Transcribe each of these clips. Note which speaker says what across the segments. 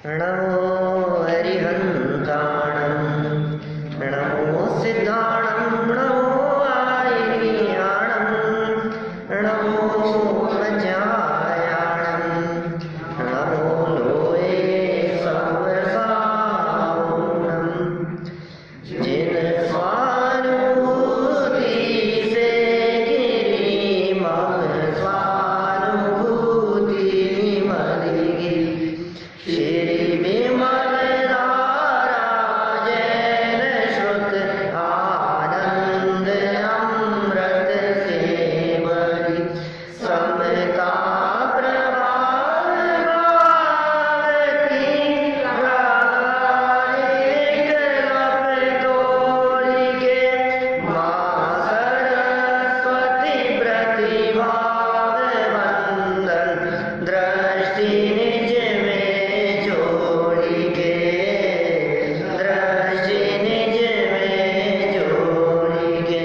Speaker 1: नमो हरिहंसाणं नमो सिद्धाणं नमो आयियाणं नमो मज्जायाणं नमो लोये सर्वसावरणं जिन स्वानुभूति से गिरी मम स्वानुभूति मद गिरी श्री विमल धारा जैन श्रुत आनंद अमृत सेवरी समता प्रभात भारती एक लप तोड़ के माँ सरस्वती प्रतिभा वंदन दृष्टि निज में जोड़ी के दृष्टि निज में जोड़ी के।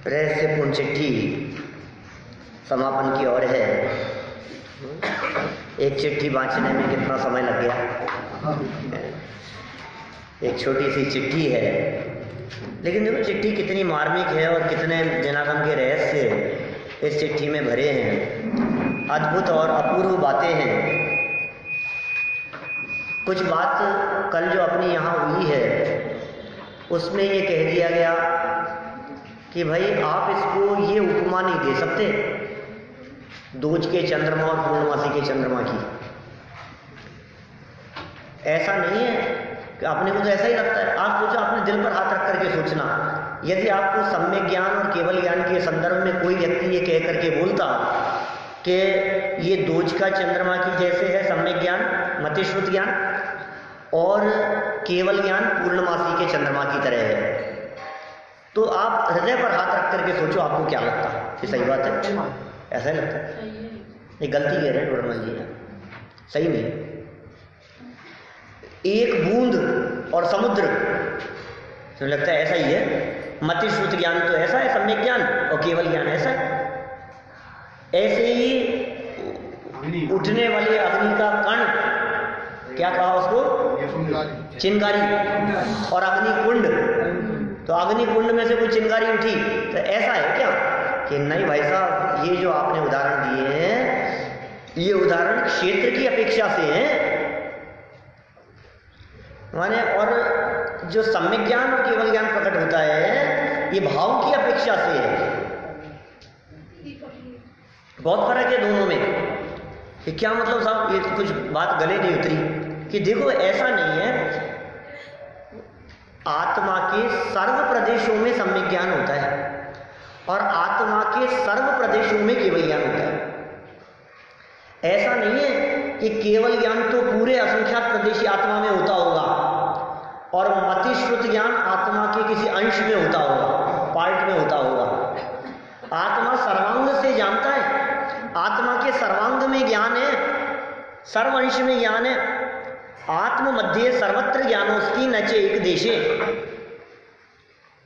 Speaker 1: रहस्यपूर्ण चिट्ठी समापन की ओर है। एक चिट्ठी बांचने में कितना समय लग गया। एक छोटी सी चिट्ठी है, लेकिन देखो चिट्ठी कितनी मार्मिक है और कितने जनागम के रहस्य इस चिट्ठी में भरे हैं। अद्भुत और अपूर्व बातें हैं। कुछ बात कल जो अपनी यहाँ हुई है उसमें ये कह दिया गया कि भाई आप इसको ये उपमा नहीं दे सकते दूज के चंद्रमा और पूर्णमासी के चंद्रमा की। ऐसा नहीं है कि अपने को तो ऐसा ही लगता है। आप सोचो, अपने दिल पर हाथ रख करके सोचना, यदि आपको सम्यक ज्ञान और केवल ज्ञान के संदर्भ में कोई व्यक्ति ये कह करके बोलता कि ये दूज का चंद्रमा की जैसे है सम्यक ज्ञान मतिश्रुत ज्ञान और केवल ज्ञान पूर्णमासी के चंद्रमा की तरह है, तो आप हृदय पर हाथ रख करके सोचो आपको क्या लगता है। ये सही बात है? ऐसा ही लगता है? ये गलती कह रहे हैं डोरमल जी, सही नहीं। एक बूंद और समुद्र तो लगता है ऐसा ही है। मतिश्रुत ज्ञान तो ऐसा है, सम्यक ज्ञान, और केवल ज्ञान ऐसा है। ऐसे ही उठने वाले अग्नि का कण, क्या कहा उसको, चिंगारी, और अग्नि कुंड, तो अग्नि कुंड में से कोई चिंगारी उठी, तो ऐसा है क्या कि नहीं भाई साहब, ये जो आपने उदाहरण दिए हैं ये उदाहरण क्षेत्र की अपेक्षा से हैं माने, और जो सम्यक ज्ञान और केवल ज्ञान प्रकट होता है ये भाव की अपेक्षा से है। बहुत फर्क है दोनों में। कि क्या मतलब साहब, ये कुछ बात गले नहीं उतरी कि देखो ऐसा नहीं है, आत्मा के सर्व प्रदेशों में सम्यक ज्ञान होता है और आत्मा के सर्व प्रदेशों में केवल ज्ञान होता है। ऐसा नहीं है कि केवल ज्ञान तो पूरे असंख्यात प्रदेशी आत्मा में होता होगा और मतिश्रुत ज्ञान आत्मा के किसी अंश में होता होगा, पार्ट में होता होगा। आत्मा सर्वांग से जानता है, आत्मा के सर्वांग में ज्ञान है, सर्वंश में ज्ञान है। आत्म मध्य सर्वत्र ज्ञानोस्ति नचे एक देशे,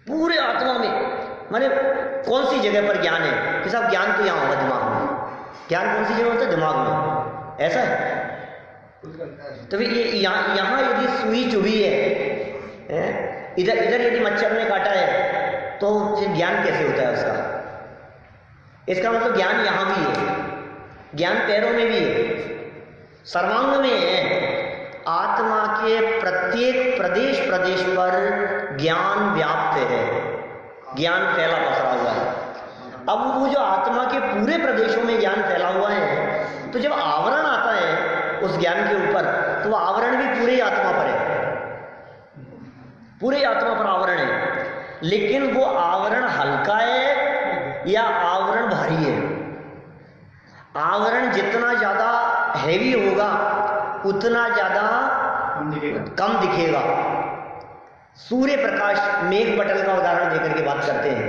Speaker 1: पूरे आत्मा में, माने कौन सी जगह पर ज्ञान है कि साहब ज्ञान तो यहाँ होगा दिमाग में। ज्ञान कौन सी जगह होता है? दिमाग में। ऐसा है? तो ये यहाँ यदि सुई चुभी है, इधर इधर यदि मच्छर ने काटा है, तो फिर ज्ञान कैसे होता है उसका? इसका मतलब ज्ञान यहाँ भी है, ज्ञान पैरों में भी है, सर्वांग में है। आत्मा के प्रत्येक प्रदेश प्रदेश पर ज्ञान व्याप्त है, ज्ञान फैला पसरा हुआ है। अब वो जो आत्मा के पूरे प्रदेशों में ज्ञान फैला हुआ है, तो जब आवरण आता है उस ज्ञान के ऊपर, तो वो आवरण भी पूरे आत्मा पर है, पूरे आत्मा पर आवरण है। लेकिन वो आवरण हल्का है या आवरण भारी है? आवरण जितना ज्यादा हैवी होगा उतना ज्यादा कम दिखेगा। सूर्य प्रकाश, मेघ पटल का उदाहरण देकर के बात करते हैं,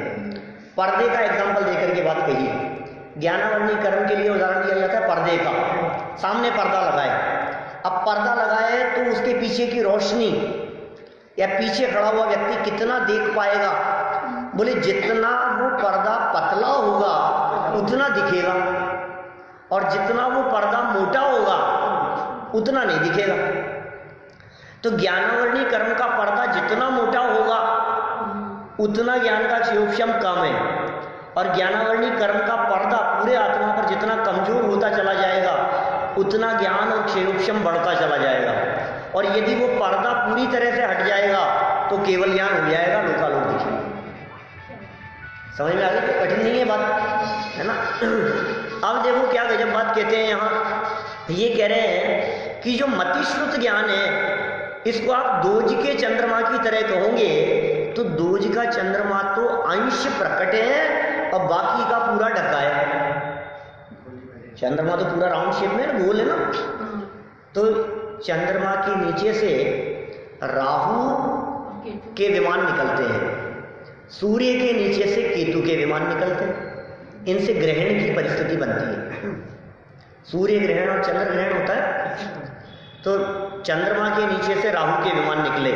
Speaker 1: पर्दे का एग्जाम्पल देकर के बात कही। ज्ञानावरणीकरण के लिए उदाहरण दिया जाता है पर्दे का। सामने पर्दा लगाए, अब पर्दा लगाए तो उसके पीछे की रोशनी या पीछे खड़ा हुआ व्यक्ति कितना देख पाएगा? बोले जितना वो पर्दा पतला होगा उतना दिखेगा। और जितना वो पर्दा मोटा होगा उतना नहीं दिखेगा। तो ज्ञानावरणी कर्म का पर्दा जितना मोटा होगा उतना ज्ञान का क्षयोक्षम कम है, और ज्ञानावरणी कर्म का पर्दा पूरे आत्मा पर जितना कमजोर होता चला जाएगा उतना ज्ञान और क्षयोक्षम बढ़ता चला जाएगा। और यदि वो पर्दा पूरी तरह से हट जाएगा तो केवल ज्ञान हो जाएगा, लोकालोक दिखेगा। समझ में आ गई? कठिन नहीं है बात, है ना? अब देखो क्या गजब बात कहते हैं यहाँ। ये कह रहे हैं कि जो मतिश्रुत ज्ञान है इसको आप दोज के चंद्रमा की तरह कहोगे तो दोज का चंद्रमा तो अंश प्रकट है और बाकी का पूरा ढका है। चंद्रमा तो पूरा राउंड शेप में गोल है ना, तो चंद्रमा के नीचे से राहु के विमान निकलते हैं, सूर्य के नीचे से केतु के विमान निकलते हैं, इनसे ग्रहण की परिस्थिति बनती है। सूर्य ग्रहण और चंद्र ग्रहण होता है, तो चंद्रमा के नीचे से राहु के विमान निकले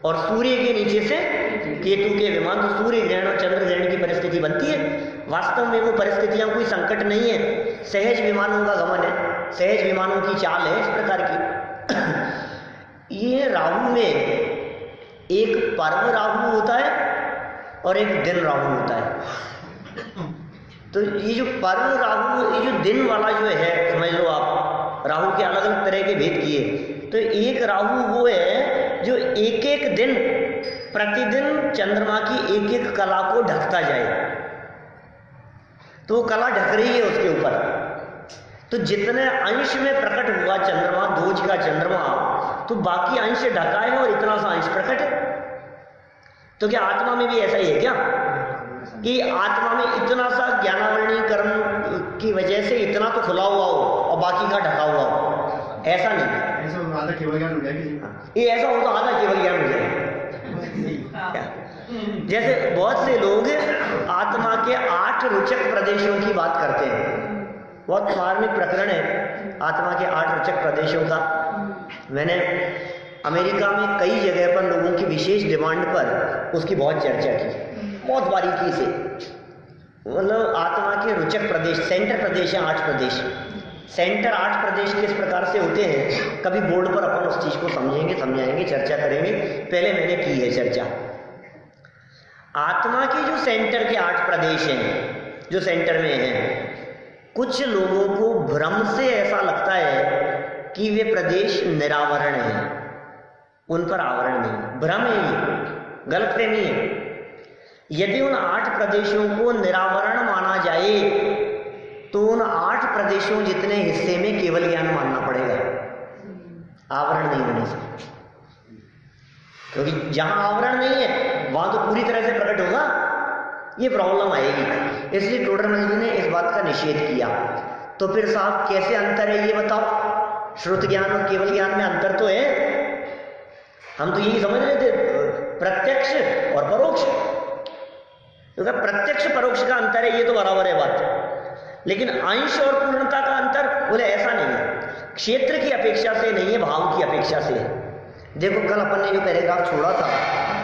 Speaker 1: और सूर्य के नीचे से केतु के विमान, तो सूर्य ग्रहण और चंद्र ग्रहण की परिस्थिति बनती है। वास्तव में वो परिस्थितियां कोई संकट नहीं है, सहज विमानों का गमन है, सहज विमानों की चाल है इस प्रकार की। ये राहु में एक पर्व राहु होता है और एक दिन राहु होता है। तो ये जो पर्व राहु, ये जो दिन वाला जो है, समझ लो आप, राहु के अलग अलग तरह के भेद किए। तो एक राहु वो है जो एक एक दिन प्रतिदिन चंद्रमा की एक एक कला को ढकता जाए, तो वो कला ढक रही है उसके ऊपर। तो जितने अंश में प्रकट हुआ चंद्रमा, दोज का चंद्रमा, तो बाकी अंश ढका है और इतना सा अंश प्रकट है। तो क्या आत्मा में भी ऐसा ही है क्या कि आत्मा में इतना सा ज्ञानावरणी कर्म की वजह से इतना तो खुला हुआ हो और बाकी का ढका हुआ हो? ऐसा नहीं,
Speaker 2: ऐसा आधा केवल ज्ञान हो जाएगा।
Speaker 1: ये ऐसा हो तो आधा केवल ज्ञान हो जाएगा। जैसे बहुत से लोग आत्मा के 8 रोचक प्रदेशों की बात करते हैं, बहुत मार्मिक प्रकरण है आत्मा के 8 रोचक प्रदेशों का। मैंने अमेरिका में कई जगह पर लोगों की विशेष डिमांड पर उसकी बहुत चर्चा की, बहुत बारीकी से। मतलब आत्मा के रोचक प्रदेश, सेंटर प्रदेश है 8 प्रदेश। सेंटर 8 प्रदेश किस प्रकार से होते हैं, कभी बोर्ड पर अपन उस चीज को समझेंगे, समझाएंगे, चर्चा करेंगे। पहले मैंने की है चर्चा। आत्मा के जो सेंटर के 8 प्रदेश हैं, जो सेंटर में हैं, कुछ लोगों को भ्रम से ऐसा लगता है कि वे प्रदेश निरावरण हैं, उन पर आवरण नहीं। भ्रम है, ये गलतफहमी है। यदि उन 8 प्रदेशों को निरावरण माना जाए तो उन 8 प्रदेशों जितने हिस्से में केवल ज्ञान मानना पड़ेगा, आवरण नहीं होने से। क्योंकि जहां आवरण नहीं है वहां तो पूरी तरह से प्रकट होगा, ये प्रॉब्लम आएगी। इसलिए टोडरमल जी ने इस बात का निषेध किया। तो फिर साहब कैसे अंतर है ये बताओ? श्रुत ज्ञान और केवल ज्ञान में अंतर तो है। हम तो यही समझ रहे थे, प्रत्यक्ष और परोक्ष। तो प्रत्यक्ष परोक्ष का अंतर है, ये तो बराबर है बात। लेकिन अंश और पूर्णता का अंतर, बोले ऐसा नहीं है, क्षेत्र की अपेक्षा से नहीं है, भाव की अपेक्षा से है। देखो कल अपन ने जो पैराग्राफ छोड़ा था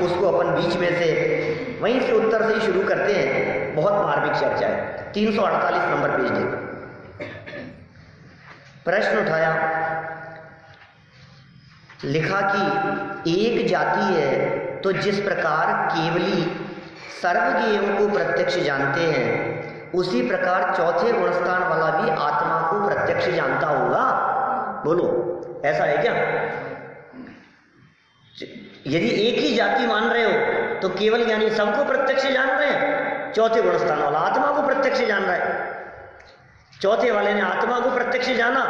Speaker 1: उसको अपन बीच में से वहीं से उत्तर से ही शुरू करते हैं। बहुत मार्मिक चर्चा है। 348 नंबर पेज देखो। प्रश्न उठाया, लिखा कि एक जाति है तो जिस प्रकार केवली सर्वज्ञेयों को प्रत्यक्ष जानते हैं उसी प्रकार चौथे गुणस्थान वाला भी आत्मा को प्रत्यक्ष जानता होगा। बोलो ऐसा है क्या? यदि एक ही जाति मान रहे हो तो केवल ज्ञानी सबको प्रत्यक्ष जान रहे हैं, चौथे गुणस्थान वाला आत्मा को प्रत्यक्ष जान रहा है। चौथे वाले ने आत्मा को प्रत्यक्ष जाना,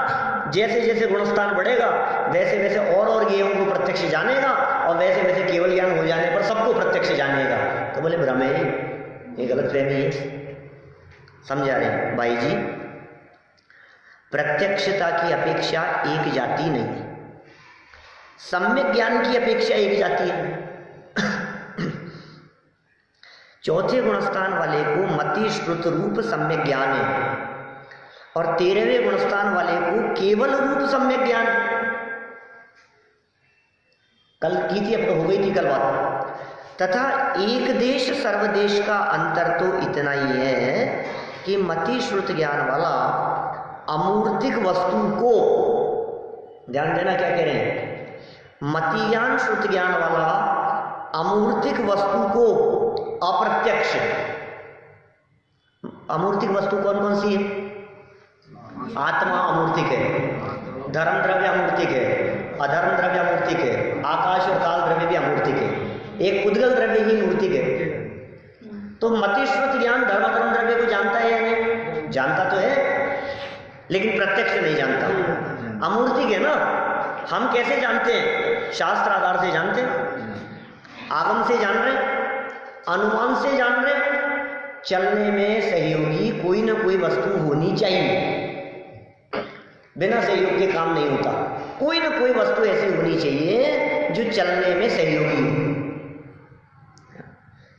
Speaker 1: जैसे जैसे गुणस्थान बढ़ेगा वैसे वैसे और ज्ञेयों को प्रत्यक्ष जानेगा और वैसे वैसे केवल ज्ञान हो जाने पर सबको प्रत्यक्ष जानेगा। तो बोले भ्रम है, ये गलत फहमी है। समझा रहे भाई जी, प्रत्यक्षता की अपेक्षा एक जाति नहीं, सम्यक ज्ञान की अपेक्षा एक जाति है। चौथे गुणस्थान वाले को मति श्रुत रूप सम्यक ज्ञान है और 13वें गुणस्थान वाले को केवल रूप सम्यक ज्ञान। कल की थी, अब तो हो गई थी कल बात। तथा एक देश सर्वदेश का अंतर तो इतना ही है कि मति श्रुत ज्ञान वाला अमूर्तिक वस्तु को, ध्यान देना क्या कह रहे हैं, मति ज्ञान श्रुति ज्ञान वाला अमूर्तिक वस्तु को अप्रत्यक्ष, अमूर्तिक वस्तु कौन कौन सी है? आत्मा अमूर्तिक है, धर्म द्रव्य अमूर्तिक है, अधर्म द्रव्य अमूर्तिक है, आकाश और काल द्रव्य भी अमूर्तिक है, एक पुद्गल द्रव्य ही मूर्तिक है। तो मति श्रुति ज्ञान धर्म धर्म द्रव्य को जानता है या नहीं? जानता तो है, लेकिन प्रत्यक्ष नहीं जानता, अमूर्तिक है ना। हम कैसे जानते हैं? शास्त्र आधार से जानते हैं, आगम से जान रहे, अनुमान से जान रहे। चलने में सहयोगी कोई ना कोई वस्तु होनी चाहिए, बिना सहयोग के काम नहीं होता। कोई ना कोई वस्तु ऐसी होनी चाहिए जो चलने में सहयोगी हो।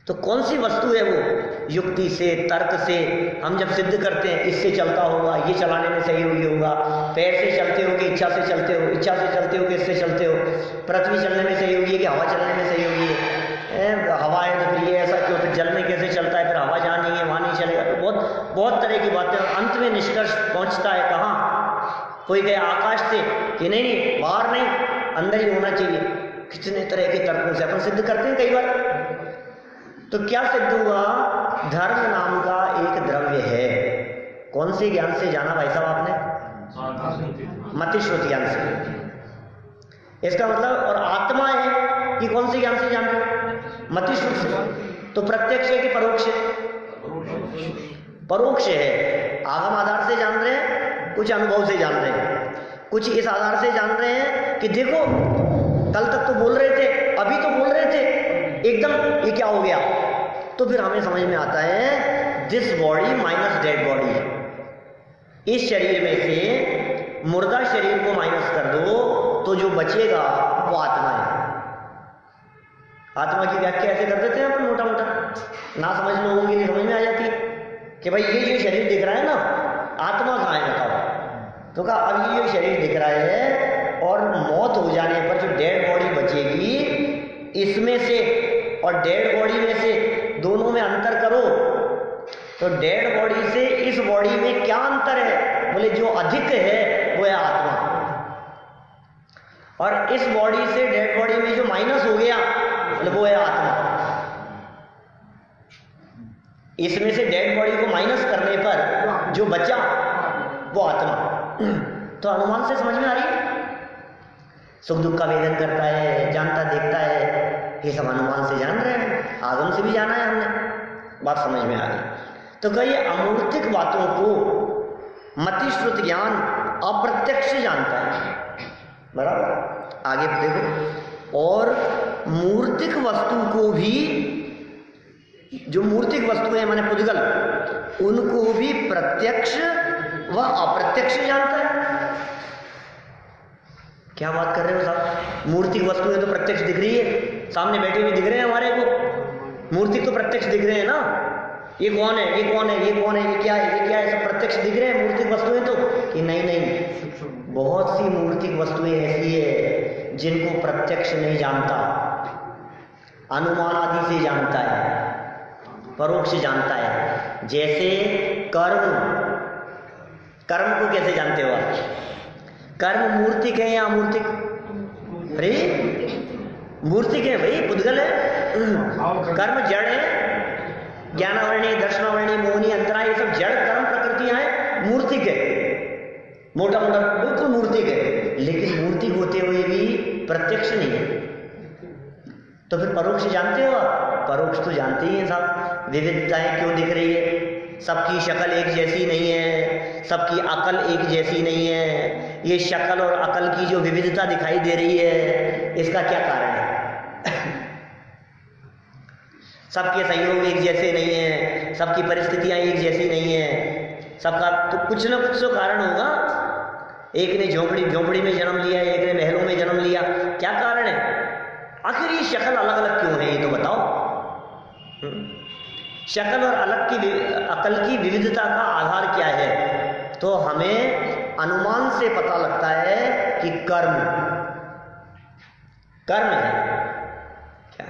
Speaker 1: तो कौन सी वस्तु है वो? युक्ति से, तर्क से हम जब सिद्ध करते हैं इससे चलता होगा, ये चलाने में सहयोगी होगा। पैर से चलते हो कि इच्छा से चलते हो, इच्छा से चलते हो कि इससे चलते हो। पृथ्वी चलने में सहयोगी है कि हवा चलने में सहयोगी है? हवा है तो फिर ये ऐसा क्यों, फिर जल में कैसे चलता है, फिर हवा जहाँ नहीं है वहाँ नहीं चलेगा। तो बहुत बहुत तरह की बातें, और अंत में निष्कर्ष पहुँचता है कहाँ? कोई कहे आकाश से कि नहीं नहीं, बाहर नहीं, अंदर ही होना चाहिए। कितने तरह के तर्कों से अपन सिद्ध करते हैं कई बार। तो क्या सिद्ध हुआ? धर्म नाम का एक द्रव्य है। कौन से ज्ञान से जाना भाई साहब आपने? मति श्रुति ज्ञान से। इसका मतलब, और आत्मा है कि कौन से ज्ञान से जान रहे हो? मति श्रुति से। तो प्रत्यक्ष है कि परोक्ष है? परोक्ष है। आगम आधार से जान रहे हैं, कुछ अनुभव से जान रहे हैं, कुछ इस आधार से जान रहे हैं कि देखो कल तक तो बोल रहे थे, अभी तो बोल रहे थे, एकदम ये क्या हो गया? तो फिर हमें समझ में आता है this body minus dead body. इस शरीर में से मुर्दा शरीर को माइनस कर दो तो जो बचेगा वो आत्मा है। आत्मा की व्याख्या ऐसे कर देते हैं अपन मोटा मोटा, ना समझ लोगों के लिए समझ में आ जाती है कि भाई ये जो शरीर दिख रहा है ना, आत्मा कहाँ है बताओ? तो कहा अब ये जो शरीर दिख रहा है और मौत हो जाने पर जो डेड बॉडी बचेगी इसमें से और डेड बॉडी में से, दोनों में अंतर करो तो डेड बॉडी से इस बॉडी में क्या अंतर है? बोले जो अधिक है वो है आत्मा, और इस बॉडी से डेड बॉडी में जो माइनस हो गया बोले वो है आत्मा। इसमें से डेड बॉडी को माइनस करने पर जो बचा वो आत्मा। तो अनुमान से समझ में आ रही है? सुख दुख का वेदन करता है, जानता देखता है, ये सब अनुमान से जान रहे हैं, आगम से भी जाना है हमने, बात समझ में आ गई। तो कहिए अमूर्तिक बातों को मति श्रुति ज्ञान अप्रत्यक्ष जानता है, बराबर। आगे देखो, और मूर्तिक वस्तु को भी, जो मूर्तिक वस्तु है माने पुद्गल, उनको भी प्रत्यक्ष व अप्रत्यक्ष जानता है। क्या बात कर रहे हो साहब? मूर्तिक वस्तु है तो प्रत्यक्ष दिख रही है, सामने बैठे हुए दिख रहे हैं हमारे को, मूर्तिक तो प्रत्यक्ष दिख रहे हैं ना। ये कौन है, ये कौन है, ये कौन है, ये क्या है, ये क्या है, सब प्रत्यक्ष दिख रहे हैं मूर्तिक वस्तुएं तो। कि नहीं नहीं, बहुत सी मूर्तिक वस्तुएं ऐसी है जिनको प्रत्यक्ष नहीं जानता, अनुमान आदि से जानता है, परोक्ष जानता है। जैसे कर्म, कर्म को कैसे जानते हो आप? कर्म मूर्तिक है या अमूर्तिक? अरे मूर्तिक है भाई, पुद्गल है। कर्म जड़ है, ज्ञानावरणी, दर्शनावरणी, मोहनी, अंतरा, ये सब जड़ कर्म प्रकृतियां हैं, मूर्तिक है, मोटा मोटा बिल्कुल मूर्तिक है। लेकिन मूर्तिक होते हुए भी प्रत्यक्ष नहीं है। तो फिर परोक्ष जानते हो आप? परोक्ष तो जानते ही हैं साहब। विविधताएं क्यों दिख रही है? सबकी शक्ल एक जैसी नहीं है, सबकी अकल एक जैसी नहीं है। ये शक्ल और अकल की जो विविधता दिखाई दे रही है, इसका क्या कारण है? सबके सहयोग एक जैसे नहीं है, सबकी परिस्थितियां एक जैसी नहीं है, सबका तो कुछ ना कुछ तो कारण होगा। एक ने झोपड़ी में जन्म लिया, एक ने महलों में जन्म लिया, क्या कारण है? आखिर ये शक्ल अलग अलग क्यों है, ये तो बताओ। शक्ल और अकल की विविधता का आधार क्या है? तो हमें अनुमान से पता लगता है कि कर्म है। क्या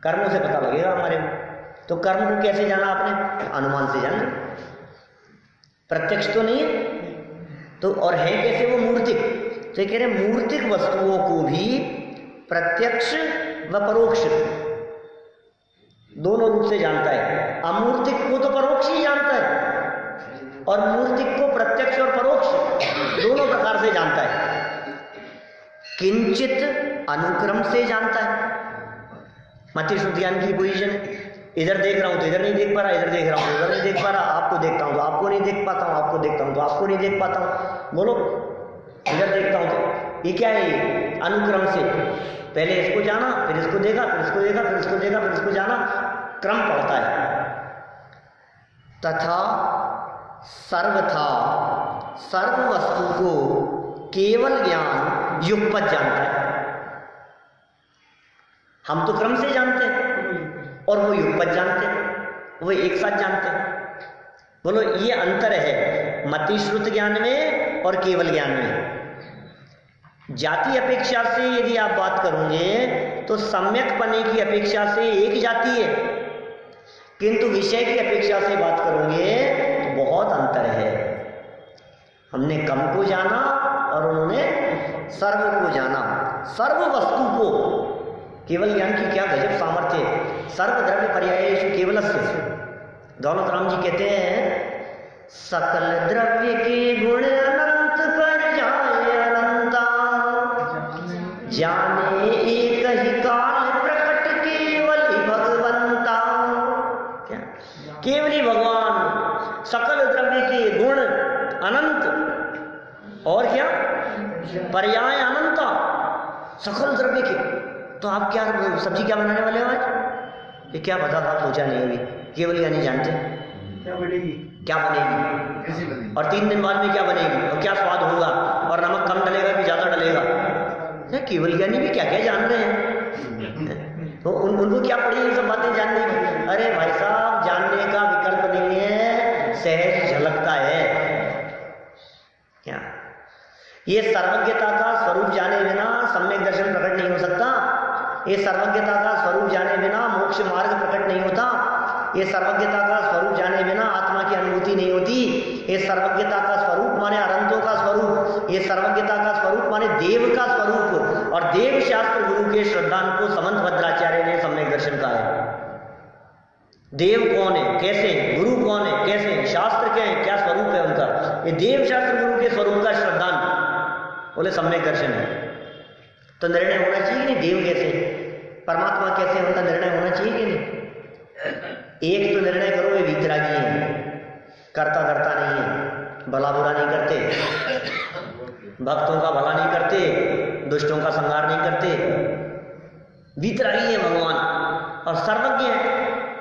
Speaker 1: कर्मों से पता लगेगा हमारे को। तो कर्म को कैसे जाना आपने? अनुमान से जाना, प्रत्यक्ष तो नहीं है। तो और है कैसे वो मूर्तिक, तो कह रहे मूर्तिक वस्तुओं को भी प्रत्यक्ष व परोक्ष दोनों रूप से जानता है। अमूर्तिक को तो परोक्ष ही जानता है और मूर्तिक को प्रत्यक्ष और परोक्ष दोनों प्रकार से जानता है। किंचित अनुक्रम से जानता है। मति शुद्ध ज्ञान की पोजीशन है, इधर देख रहा हूं तो इधर नहीं देख पा रहा, इधर देख रहा हूं इधर नहीं देख पा रहा, आपको देखता हूं तो आपको नहीं देख पाता हूं, आपको देखता हूं तो आपको नहीं देख पाता हूं। बोलो, इधर देखता हूं तो ये क्या है? ये अनुक्रम से पहले इसको जाना, फिर इसको देखा, फिर इसको देखा, फिर इसको देखा, फिर इसको जाना, क्रम पड़ता है। तथा सर्वथा सर्व वस्तु को केवल ज्ञान युगपत जानता है। हम तो क्रम से जानते हैं और वो युगपत जानते हैं, वो एक साथ जानते हैं। बोलो, ये अंतर है मति श्रुत ज्ञान में और केवल ज्ञान में। जाति अपेक्षा से यदि आप बात करोगे तो सम्यक पने की अपेक्षा से एक जाति है, किंतु विषय की अपेक्षा से बात करोगे तो बहुत अंतर है। हमने कम को जाना और उन्होंने सर्व को जाना। सर्व वस्तु को केवल ज्ञान की क्या गजब सामर्थ्य है। सर्व द्रव्य पर्यायेषु केवलस्य। दौलत राम जी कहते हैं, सकल द्रव्य के गुण अनंत पर जाए अनंता, जाने एक ही काल प्रकट केवल ही भगवंता। क्या? केवल ही भगवान। सकल द्रव्य के गुण अनंत और क्या पर्याय अनंता, सकल द्रव्य के। तो आप क्या सब्जी क्या बनाने वाले हो आज? ये क्या पता था, सोचा नहीं अभी। केवल ज्ञानी जानते
Speaker 2: क्या बनेगी,
Speaker 1: क्या बनेगी,
Speaker 2: कैसी बनेगी,
Speaker 1: और 3 दिन बाद में क्या बनेगी, और क्या स्वाद होगा, और नमक कम डलेगा कि ज्यादा डलेगा। केवल ज्ञानी भी क्या क्या जान रहे हैं। तो उनको क्या पड़ी ये सब बातें जानने की? अरे भाई साहब, जानने का विकल्प नहीं है, सहज झलकता है। क्या ये सर्वज्ञता का स्वरूप जाने बिना सम्यक दर्शन प्रकट नहीं हो सकता। ये सर्वज्ञता का स्वरूप जाने बिना मोक्ष मार्ग प्रकट नहीं होता। ये सर्वज्ञता का स्वरूप जाने बिना आत्मा की अनुभूति नहीं होती। ये सर्वज्ञता का स्वरूप माने अनंतों का स्वरूप, ये सर्वज्ञता का स्वरूप माने देव का स्वरूप। और देव शास्त्र गुरु के श्रद्धान को समंत भद्राचार्य ने सम्यक दर्शन कहा है। देव कौन है, कैसे, गुरु कौन है, कैसे, शास्त्र क्या है, क्या स्वरूप है उनका, ये देव शास्त्र गुरु के स्वरूप का श्रद्धान बोले सम्यक दर्शन है। तो निर्णय होना चाहिए कि नहीं, देव कैसे, परमात्मा कैसे, उनका निर्णय होना चाहिए कि नहीं। एक तो निर्णय करो वे वीतरागी है, करता करता नहीं है, भला बुरा नहीं करते, भक्तों का भला नहीं करते, दुष्टों का संहार नहीं करते, वीतरागी है भगवान। और सर्वज्ञ है।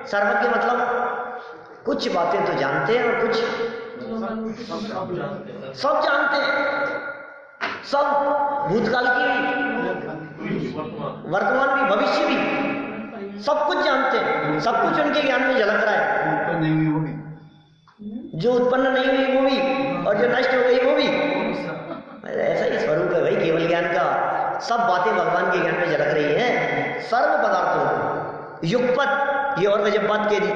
Speaker 1: सर्वज्ञ मतलब कुछ बातें तो जानते हैं और कुछ सब जानते हैं, सब, भूतकाल की भी, वर्तमान भी, भविष्य भी, सब कुछ जानते हैं। सब कुछ उनके ज्ञान में झलक रहा है। जो उत्पन्न नहीं हुई वो भी, और जो नष्ट हो गई वो भी। ऐसा ही स्वरूप है भाई केवल ज्ञान का। सब बातें भगवान के ज्ञान में झलक रही हैं, सर्व पदार्थों को युगपत। ये और गजब बात कह दी।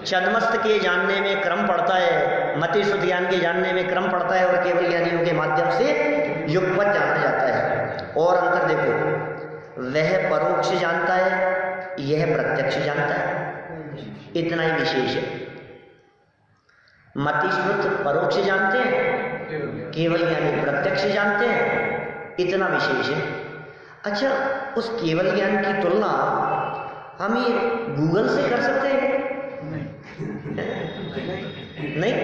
Speaker 1: छद्मस्त के जानने में क्रम पड़ता है, मति शुद्ध ज्ञान के जानने में क्रम पड़ता है, और केवल ज्ञानियों के माध्यम से युगपत जाना जाता है। और अंतर देखो, वह परोक्ष जानता है, यह प्रत्यक्ष जानता है। इतना ही विशेष है। मति श्रुत परोक्ष जानते हैं, केवल ज्ञानी प्रत्यक्ष जानते हैं, इतना विशेष है। अच्छा, उस केवल ज्ञान की तुलना हम ये गूगल से कर सकते हैं? नहीं,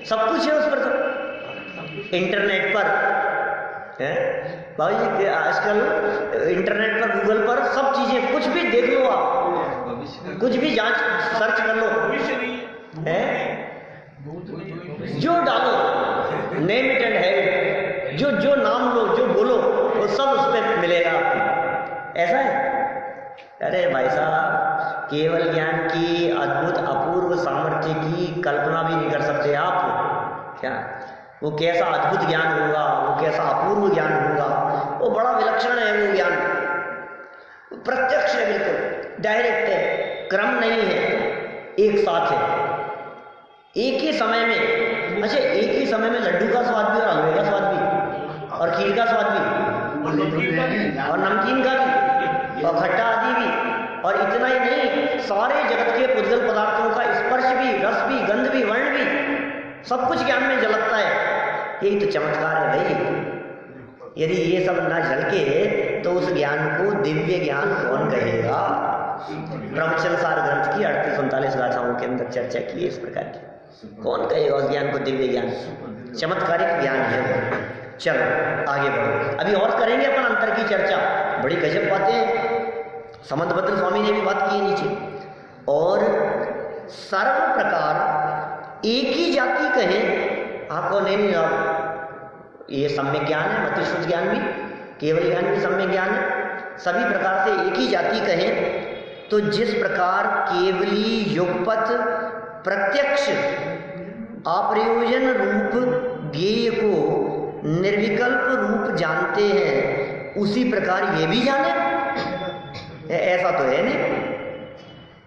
Speaker 1: सब कुछ है उस पर, तो इंटरनेट पर है भाई। आजकल इंटरनेट पर, गूगल पर सब चीजें, कुछ भी देख लो आप, कुछ भी जांच सर्च कर लो, है जो डालो, नेम इट एंड है, जो नाम लो, जो बोलो, वो सब उस पर मिलेगा। ऐसा है। अरे भाई साहब, केवल ज्ञान की अद्भुत अपूर्व सामर्थ्य की कल्पना भी नहीं कर सकते आप। क्या वो कैसा अद्भुत ज्ञान होगा, वो कैसा अपूर्व ज्ञान होगा, वो बड़ा विलक्षण है। वो ज्ञान प्रत्यक्ष है, बिल्कुल डायरेक्ट है, क्रम नहीं है, एक साथ है। एक ही समय में, अच्छा एक ही समय में लड्डू का स्वाद भी और हलवे का स्वाद भी और खीर का स्वाद भी और नमकीन का भी और खट्टा आदि भी, और इतना ही नहीं, सारे जगत के पुद्गल पदार्थों का स्पर्श भी, रस भी, गंध भी, वर्ण भी, सब कुछ ज्ञान में झलकता है। यही तो चमत्कार है भाई। यदि ये सब ना झलके तो उस ज्ञान को दिव्य ज्ञान कौन कहेगा? प्रवचन सार ग्रंथ की 38-39 गाथाओं के अंदर चर्चा की है इस प्रकार की। कौन कहेगा उस ज्ञान को दिव्य ज्ञान? चमत्कारिक ज्ञान है। चलो आगे बढ़ो, अभी और करेंगे अपन अंतर की चर्चा। बड़ी गजब बातें समंतभद्र स्वामी ने भी बात की है नीचे। और सर्व प्रकार एक ही जाति कहें, आपको नहीं आप ये सम्यक ज्ञान है, मतिश्रुत ज्ञान भी, केवल ज्ञान भी सम्यक ज्ञान है। सभी प्रकार से एक ही जाति कहें तो जिस प्रकार केवली युगपत प्रत्यक्ष अप्रयोजन रूप ज्ञेय को निर्विकल्प रूप जानते हैं, उसी प्रकार ये भी जाने। ऐसा तो है नहीं,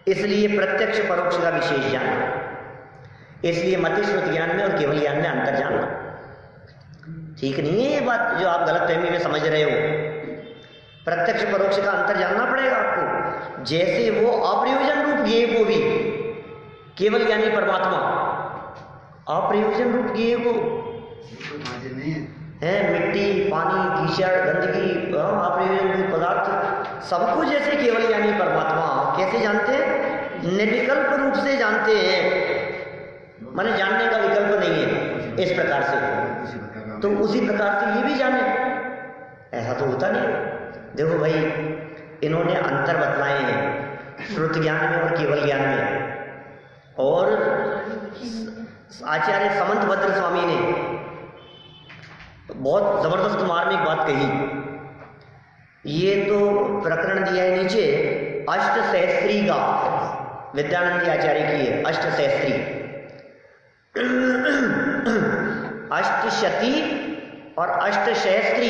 Speaker 1: इसलिए प्रत्यक्ष परोक्ष का विशेष जानना, इसलिए मतिश्रुत ज्ञान में और केवल ज्ञान में अंतर जानना ठीक नहीं है। ये बात जो आप गलत फहमी में समझ रहे हो, प्रत्यक्ष परोक्ष का अंतर जानना पड़ेगा आपको। जैसे वो अप्रयोजन रूप ज्ञेय को भी, केवल ज्ञानी परमात्मा अप्रयोजन रूप ज्ञेय को है, मिट्टी, पानी, कीचड़, गंदगी, अप्रयोजन रूप पदार्थ सबको जैसे केवल ज्ञानी परमात्मा कैसे जानते हैं? निर्विकल्प रूप से जानते हैं, माने जानने का विकल्प नहीं है इस प्रकार से। तो उसी प्रकार से ये भी जाने, ऐसा तो होता नहीं। देखो भाई, इन्होंने अंतर बतलाए हैं श्रुत ज्ञान में और केवल ज्ञान में। और आचार्य समंतभद्र स्वामी ने बहुत जबरदस्त मार्मिक बात कही। ये तो प्रकरण दिया है नीचे, अष्टसहस्त्री का, विद्यानंद आचार्य की है अष्टसहस्त्री। अष्टशती और अष्टसहस्त्री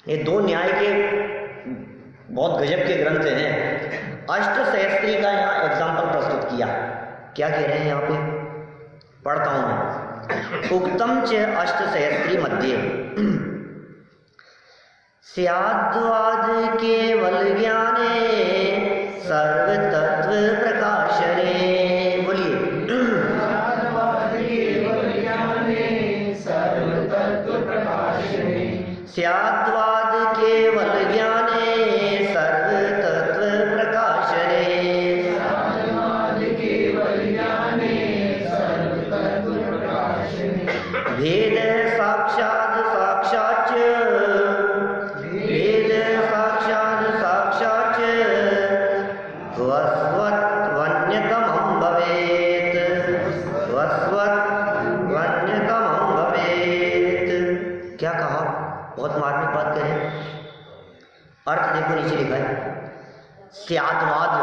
Speaker 1: ये दो न्याय के बहुत गजब के ग्रंथ हैं। अष्टसहस्त्री का यहाँ एग्जाम्पल प्रस्तुत किया। क्या कह रहे हैं यहाँ पे? पढ़ता हूं मैं। उक्तम च अष्टसहस्त्री मध्ये स्याद्वाद केवल ज्ञाने सर्व तत्व प्रकाशने। बोलिए। स्याद्वाद केवल ज्ञाने सर्व तत्व प्रकाशने। भेद साक्षात साक्षाच, भेद साक्षात साक्षाच स्वस्वत वन्यतमं भवेत्, स्वस्वत वन्यतमं भवेत्। क्या कहा? बहुत मार्मिक बात करें। अर्थ देखो नीचे लिखा है, स्याद्वाद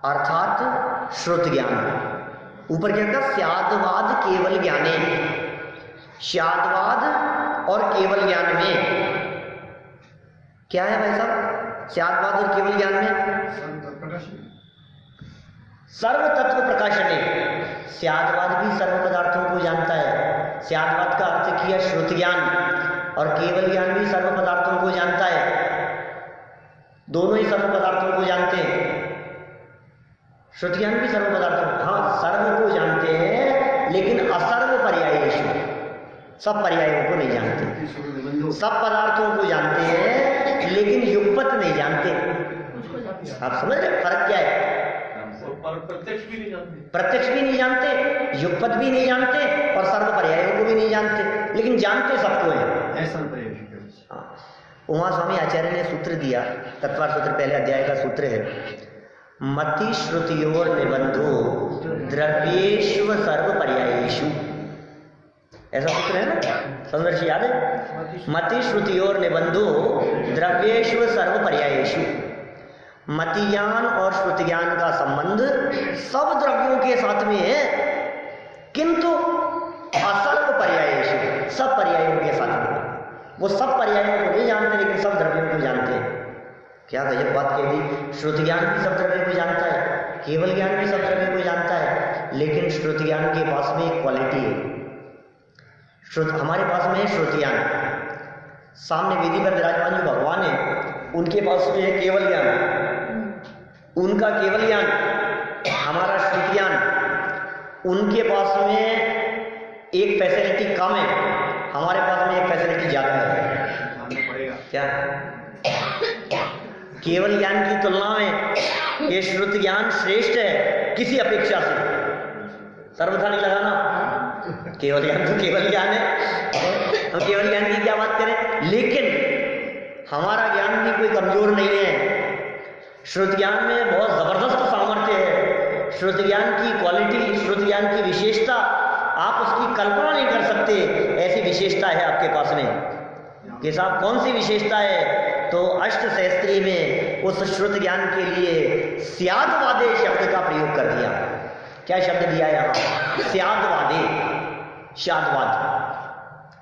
Speaker 1: अर्थात श्रुत ज्ञान। ऊपर क्या कहा? स्याद्वाद केवल ज्ञाने। स्याद्वाद और केवल ज्ञान में क्या है भाई साहब? स्याद्वाद और केवल ज्ञान में सर्व तत्व प्रकाशने। स्याद्वाद भी सर्व पदार्थों को जानता है। स्याद्वाद का अर्थ किया श्रुत ज्ञान, और केवल ज्ञान भी सर्व पदार्थों को जानता है। दोनों ही सर्व पदार्थों को जानते हैं। श्रुत ज्ञान भी सर्व पदार्थों, हाँ सर्व को जानते हैं, लेकिन असर्व पर्यायेषु, सब पर्यायों को नहीं जानते। सब पदार्थों को जानते हैं लेकिन युगपत नहीं जानते। आप समझ रहे फर्क क्या है? प्रत्यक्ष भी नहीं जानते, प्रत्यक्ष भी नहीं जानते, युगपत भी नहीं जानते, और सर्व पर्यायों को भी नहीं जानते, लेकिन जानते सबको है। उमा स्वामी आचार्य ने सूत्र दिया, तत्वार सूत्र पहले अध्याय का सूत्र है, मति श्रुतियोर निबंधो द्रव्येष्व सर्व पर्यायेषु। ऐसा सूत्र है ना, संदर्श याद है? मति श्रुतियोर निबंधो द्रव्येष्व सर्व पर्यायेषु। मति ज्ञान और श्रुति ज्ञान का संबंध सब द्रव्यों के साथ में है, किंतु असर्व पर्यायेषु, सब पर्यायों के साथ में। वो सब पर्यायों को नहीं जानते लेकिन सब द्रव्यों को जानते हैं। क्या गजब बात कह दी। श्रुति ज्ञान भी सब द्रव्यों को जानता है, केवल ज्ञान भी सब द्रव्यों को जानता है, लेकिन श्रुति ज्ञान के पास में एक क्वालिटी है। हमारे पास में है श्रुति ज्ञान, सामने वेदी पर विराजमान जो भगवान है उनके पास में है केवल ज्ञान, उनका केवल ज्ञान, हमारा श्रुति ज्ञान। उनके पास में एक फैसिलिटी कम है, हमारे पास में एक फैसिलिटी ज्यादा है। क्या? केवल ज्ञान की तुलना में ये श्रुति ज्ञान श्रेष्ठ है किसी अपेक्षा से। सर्वथा नहीं लगाना, केवल ज्ञान तो केवल ज्ञान है, हम केवल ज्ञान की क्या बात करें। लेकिन हमारा ज्ञान भी कोई कमजोर नहीं है। श्रुति ज्ञान में बहुत जबरदस्त सामर्थ्य है। श्रुति ज्ञान की क्वालिटी, श्रुति ज्ञान की विशेषता आप उसकी कल्पना नहीं कर सकते, ऐसी विशेषता है आपके पास में। कि साहब कौन सी विशेषता है? तो अष्ट सहस्त्री में उस श्रुत ज्ञान के लिए स्यादवादे शब्द का प्रयोग कर दिया। क्या शब्द दिया यहां? स्यादवादे, स्यादवाद।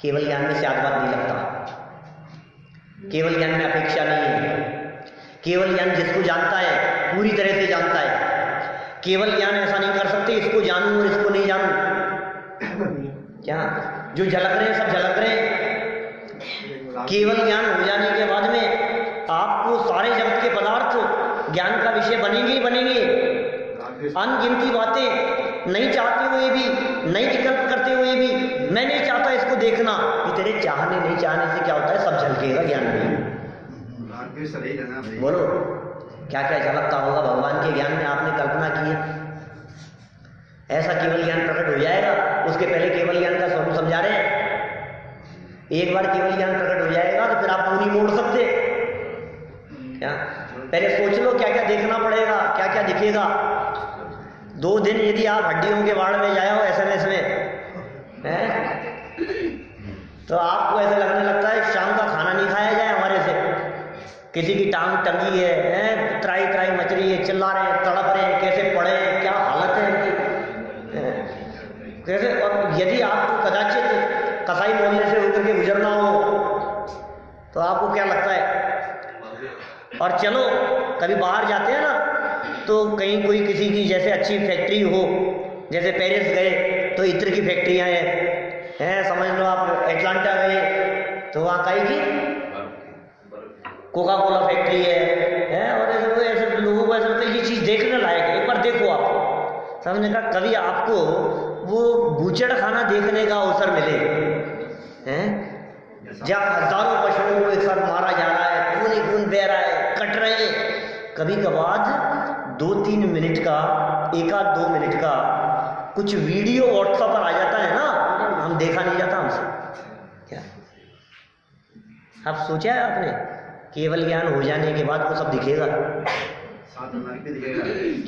Speaker 1: केवल ज्ञान में स्यादवाद नहीं लगता, केवल ज्ञान में अपेक्षा नहीं है। केवल ज्ञान जिसको जानता है पूरी तरह से जानता है। केवल ज्ञान ऐसा नहीं कर सकते इसको जानूं और इसको नहीं जानूं। क्या? जो झलक रहे हैं सब झलक रहे हैं। केवल ज्ञान हो जाने के बाद में आपको सारे जगत के पदार्थ ज्ञान का विषय बनेंगे ही बनेंगे। अनगिनती बातें नहीं चाहते हुए भी, नहीं विकल्प करते हुए भी, मैं नहीं चाहता इसको देखना, कि तेरे चाहने नहीं चाहने से क्या होता है, सब झलकेगा ज्ञान में। बोलो क्या क्या झलकता होगा भगवान के ज्ञान में, आपने कल्पना की है? ऐसा केवल ज्ञान प्रकट हो जाएगा। उसके पहले केवल ज्ञान का स्वरूप समझा रहे हैं। एक बार केवल ज्ञान प्रकट हो जाएगा तो फिर आप नहीं मोड़ सकते। क्या? पहले सोच लो क्या क्या देखना पड़ेगा, क्या क्या दिखेगा। 2 दिन यदि आप हड्डियों के वार्ड में जाए हो SMS में है, तो आपको ऐसा लगने लगता है शाम का खाना नहीं खाया जाए हमारे से। किसी की टांग टंगी है, त्राई त्राई मच रही है, चिल्ला रहे हैं, तड़प रहे हैं, कैसे पड़े हैं, क्या हालत है इनकी कैसे। और यदि आपको कदाचित कसाई मोहल्ले से होकर के गुजरना हो तो आपको क्या लगता है? और चलो कभी बाहर जाते हैं ना तो कहीं कोई किसी की जैसे अच्छी फैक्ट्री हो, जैसे पेरिस गए तो इत्र की फैक्ट्रियां हैं, समझ लो आप एटलांटा गए तो वहाँ कहीं की कोका कोला फैक्ट्री है और ऐसे लोगों को ऐसा लगता है ये चीज़ देखने लायक है, एक बार देखो आप। समझने का कभी आपको वो बूचड़ खाना देखने का अवसर मिले हैं, जहाँ हजारों पशुओं को एक साथ मारा जा रहा है, खून ही खून बह रहा है, कट रहे हैं। कभी कभार 2-3 मिनट का, 1-2 मिनट का कुछ वीडियो व्हाट्सएप पर आ जाता है ना, हम देखा नहीं जाता हमसे। क्या आप सोचा है आपने? केवल ज्ञान हो जाने के बाद वो सब दिखेगा।